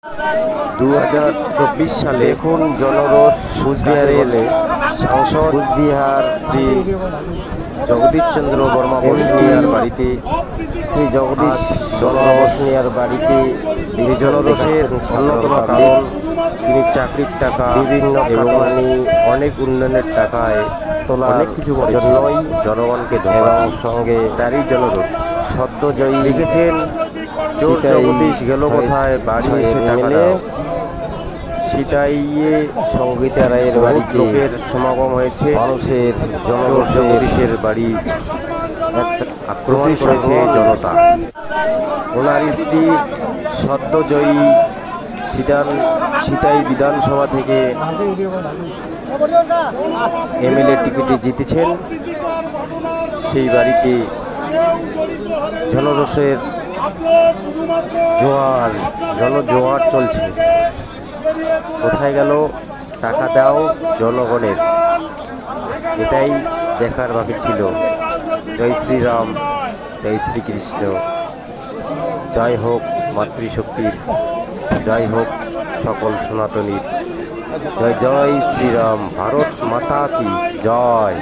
2024 সালে এখন জনরোষ কুচবিহারের সাংসদ কুচবিহার শ্রী জগদীশ চন্দ্র বর্মা বসুনিয়ার বাড়িতে শ্রী জগদীশ চন্দ্র বসুনিয়ার বাড়িতে এই জনরোষের অন্যতম কারণ তিনি চাকরির টাকা বিভিন্ন কামানি অনেক উন্নয়নের টাকায় তোলা অনেক কিছু জন্যই জনগণকে এবং সঙ্গে তারই জনরোষ সদ্যজয়ী লিখেছেন চোর জগদীশ গেল কোথায় বাড়ি এসে টাকা দাও। সিটাইয়ে সঙ্গীতা রায়ের বাড়িতে লোকের সমাগম হয়েছে। মানুষের জগদীশের বাড়ি আক্রমণ করেছে জনতা। ওনার স্ত্রী সদ্যজয়ী সিটাই বিধানসভা থেকে এমএলএ টিকিটে জিতেছেন। সেই বাড়িতে জনরোষের জনজোয়ার চলছে। কোথায় গেল টাকা দাও জনগণের, এটাই দেখার বাকি ছিল। জয় শ্রীরাম, জয় শ্রীকৃষ্ণ, জয় হোক মাতৃশক্তির, জয় হোক সকল সনাতনীর, জয় জয় শ্রীরাম, ভারত মাতা কি জয়।